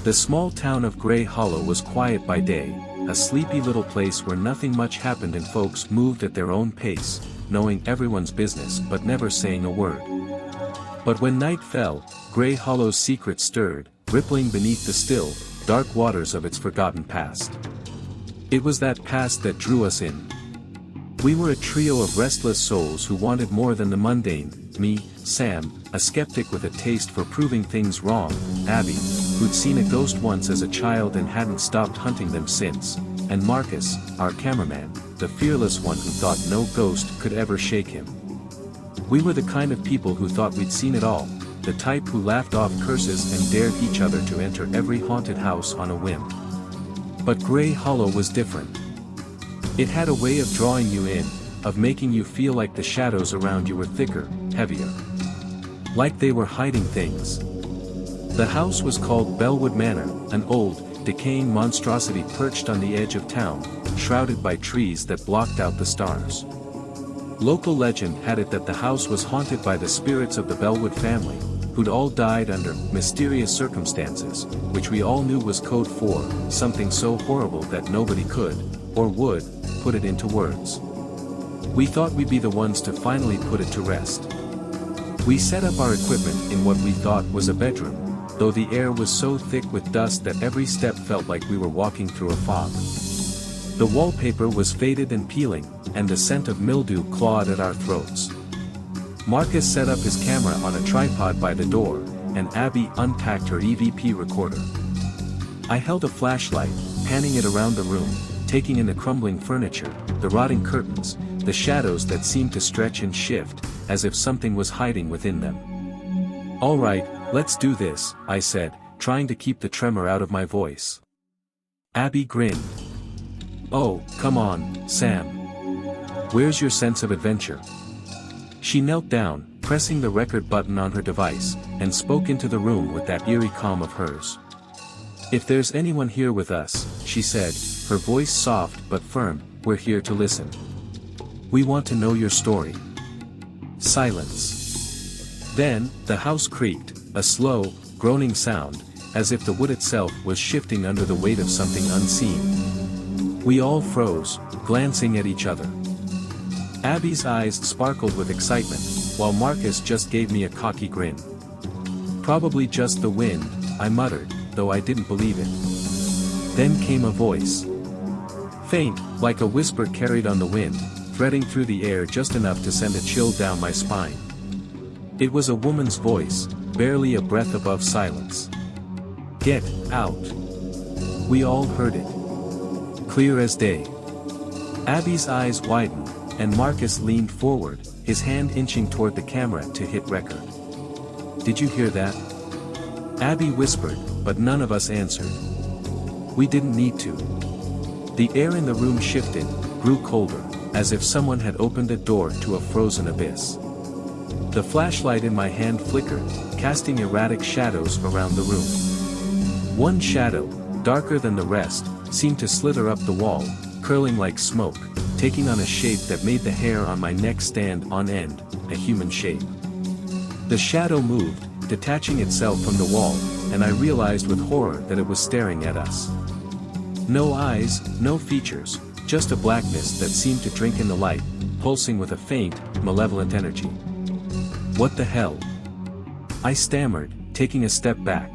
The small town of Grey Hollow was quiet by day, a sleepy little place where nothing much happened and folks moved at their own pace, knowing everyone's business but never saying a word. But when night fell, Grey Hollow's secret stirred, rippling beneath the still, dark waters of its forgotten past. It was that past that drew us in. We were a trio of restless souls who wanted more than the mundane, me, Sam, a skeptic with a taste for proving things wrong, Abby, who'd seen a ghost once as a child and hadn't stopped hunting them since, and Marcus, our cameraman, the fearless one who thought no ghost could ever shake him. We were the kind of people who thought we'd seen it all, the type who laughed off curses and dared each other to enter every haunted house on a whim. But Grey Hollow was different. It had a way of drawing you in, of making you feel like the shadows around you were thicker, heavier. Like they were hiding things. The house was called Bellwood Manor, an old, decaying monstrosity perched on the edge of town, shrouded by trees that blocked out the stars. Local legend had it that the house was haunted by the spirits of the Bellwood family, who'd all died under mysterious circumstances, which we all knew was code for something so horrible that nobody could, or would, put it into words. We thought we'd be the ones to finally put it to rest. We set up our equipment in what we thought was a bedroom, though the air was so thick with dust that every step felt like we were walking through a fog. The wallpaper was faded and peeling, and the scent of mildew clawed at our throats. Marcus set up his camera on a tripod by the door, and Abby unpacked her EVP recorder. I held a flashlight, panning it around the room, taking in the crumbling furniture, the rotting curtains, the shadows that seemed to stretch and shift, as if something was hiding within them. "All right, let's do this," I said, trying to keep the tremor out of my voice. Abby grinned. "Oh, come on, Sam. Where's your sense of adventure?" She knelt down, pressing the record button on her device, and spoke into the room with that eerie calm of hers. "If there's anyone here with us," she said, her voice soft but firm, "we're here to listen. We want to know your story." Silence. Then, the house creaked, a slow, groaning sound, as if the wood itself was shifting under the weight of something unseen. We all froze, glancing at each other. Abby's eyes sparkled with excitement, while Marcus just gave me a cocky grin. "Probably just the wind," I muttered, though I didn't believe it. Then came a voice. Faint, like a whisper carried on the wind, threading through the air just enough to send a chill down my spine. It was a woman's voice, barely a breath above silence. "Get out." We all heard it. Clear as day. Abby's eyes widened, and Marcus leaned forward, his hand inching toward the camera to hit record. "Did you hear that?" Abby whispered, but none of us answered. We didn't need to. The air in the room shifted, grew colder, as if someone had opened a door to a frozen abyss. The flashlight in my hand flickered, casting erratic shadows around the room. One shadow, darker than the rest, seemed to slither up the wall, curling like smoke, taking on a shape that made the hair on my neck stand on end, a human shape. The shadow moved, detaching itself from the wall, and I realized with horror that it was staring at us. No eyes, no features, just a blackness that seemed to drink in the light, pulsing with a faint, malevolent energy. "What the hell?" I stammered, taking a step back.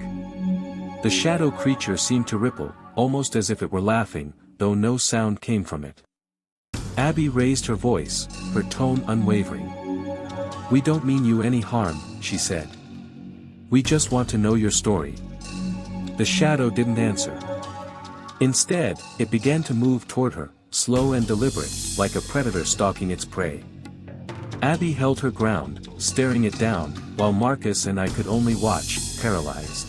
The shadow creature seemed to ripple, almost as if it were laughing, though no sound came from it. Abby raised her voice, her tone unwavering. "We don't mean you any harm," she said. "We just want to know your story." The shadow didn't answer. Instead, it began to move toward her, slow and deliberate, like a predator stalking its prey. Abby held her ground, staring it down, while Marcus and I could only watch, paralyzed.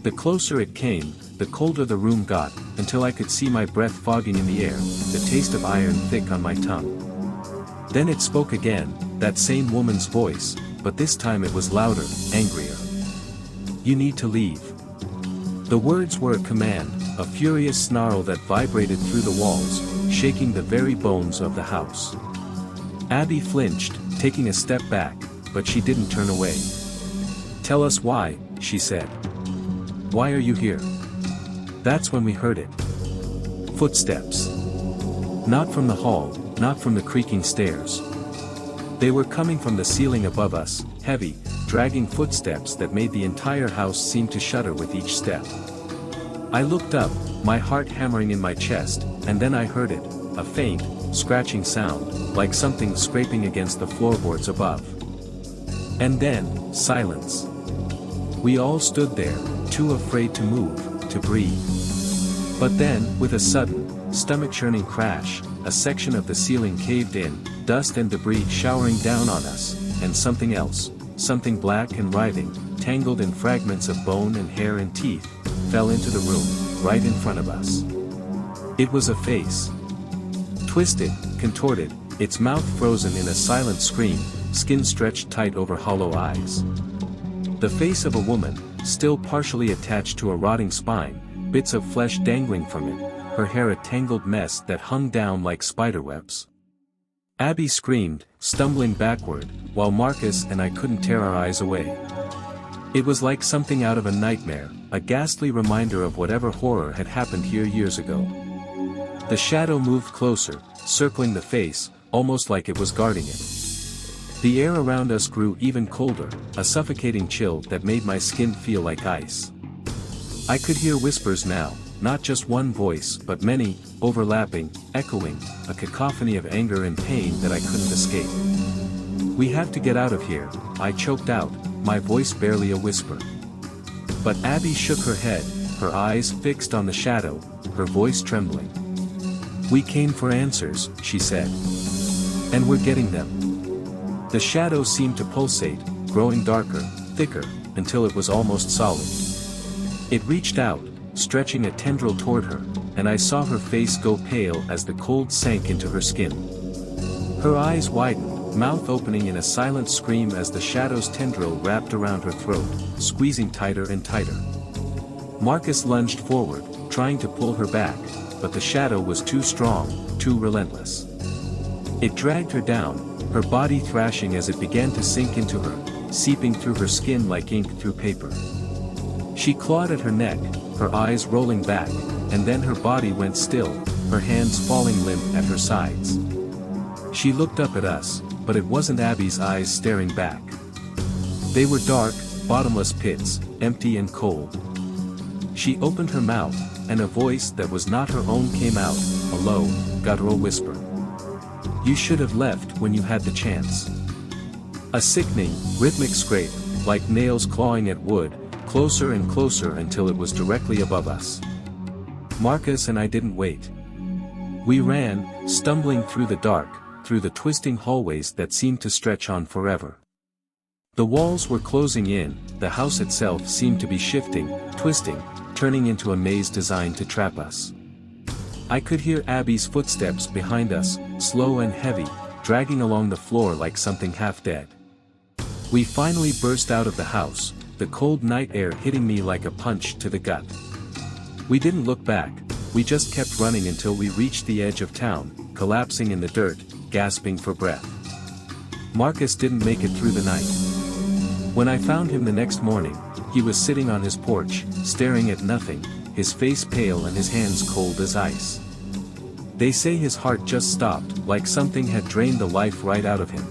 The closer it came, the colder the room got, until I could see my breath fogging in the air, the taste of iron thick on my tongue. Then it spoke again, that same woman's voice, but this time it was louder, angrier. "You need to leave." The words were a command, a furious snarl that vibrated through the walls, shaking the very bones of the house. Abby flinched, taking a step back, but she didn't turn away. "Tell us why," she said. Why are you here? That's when we heard it. Footsteps. Not from the hall, not from the creaking stairs. They were coming from the ceiling above us, heavy, dragging footsteps that made the entire house seem to shudder with each step. I looked up, my heart hammering in my chest, and then I heard it, a faint, scratching sound, like something scraping against the floorboards above. And then, silence. We all stood there, too afraid to move, to breathe. But then, with a sudden, stomach-churning crash, a section of the ceiling caved in, dust and debris showering down on us, and something else, something black and writhing, tangled in fragments of bone and hair and teeth, fell into the room, right in front of us. It was a face. Twisted, contorted, its mouth frozen in a silent scream, skin stretched tight over hollow eyes. The face of a woman, still partially attached to a rotting spine, bits of flesh dangling from it, her hair a tangled mess that hung down like spiderwebs. Abby screamed, stumbling backward, while Marcus and I couldn't tear our eyes away. It was like something out of a nightmare, a ghastly reminder of whatever horror had happened here years ago. The shadow moved closer, circling the face, almost like it was guarding it. The air around us grew even colder, a suffocating chill that made my skin feel like ice. I could hear whispers now, not just one voice but many, overlapping, echoing, a cacophony of anger and pain that I couldn't escape. "We have to get out of here," I choked out, my voice barely a whisper. But Abby shook her head, her eyes fixed on the shadow, her voice trembling. "We came for answers," she said. "And we're getting them." The shadow seemed to pulsate, growing darker, thicker, until it was almost solid. It reached out, stretching a tendril toward her, and I saw her face go pale as the cold sank into her skin. Her eyes widened, mouth opening in a silent scream as the shadow's tendril wrapped around her throat, squeezing tighter and tighter. Marcus lunged forward, trying to pull her back, but the shadow was too strong, too relentless. It dragged her down, her body thrashing as it began to sink into her, seeping through her skin like ink through paper. She clawed at her neck, her eyes rolling back, and then her body went still, her hands falling limp at her sides. She looked up at us, but it wasn't Abby's eyes staring back. They were dark, bottomless pits, empty and cold. She opened her mouth, and a voice that was not her own came out, a low, guttural whisper. "You should have left when you had the chance." A sickening, rhythmic scrape, like nails clawing at wood, closer and closer until it was directly above us. Marcus and I didn't wait. We ran, stumbling through the dark, through the twisting hallways that seemed to stretch on forever. The walls were closing in, the house itself seemed to be shifting, twisting, turning into a maze designed to trap us. I could hear Abby's footsteps behind us, slow and heavy, dragging along the floor like something half dead. We finally burst out of the house, the cold night air hitting me like a punch to the gut. We didn't look back, we just kept running until we reached the edge of town, collapsing in the dirt, gasping for breath. Marcus didn't make it through the night. When I found him the next morning, he was sitting on his porch, staring at nothing, his face pale and his hands cold as ice. They say his heart just stopped, like something had drained the life right out of him.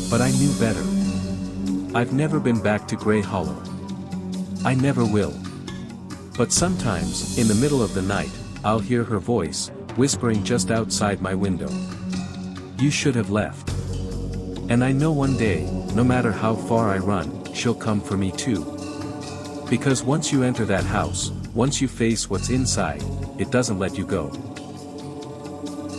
But I knew better. I've never been back to Grey Hollow. I never will. But sometimes, in the middle of the night, I'll hear her voice, whispering just outside my window. "You should have left." And I know one day, no matter how far I run, she'll come for me too. Because once you enter that house, once you face what's inside, it doesn't let you go.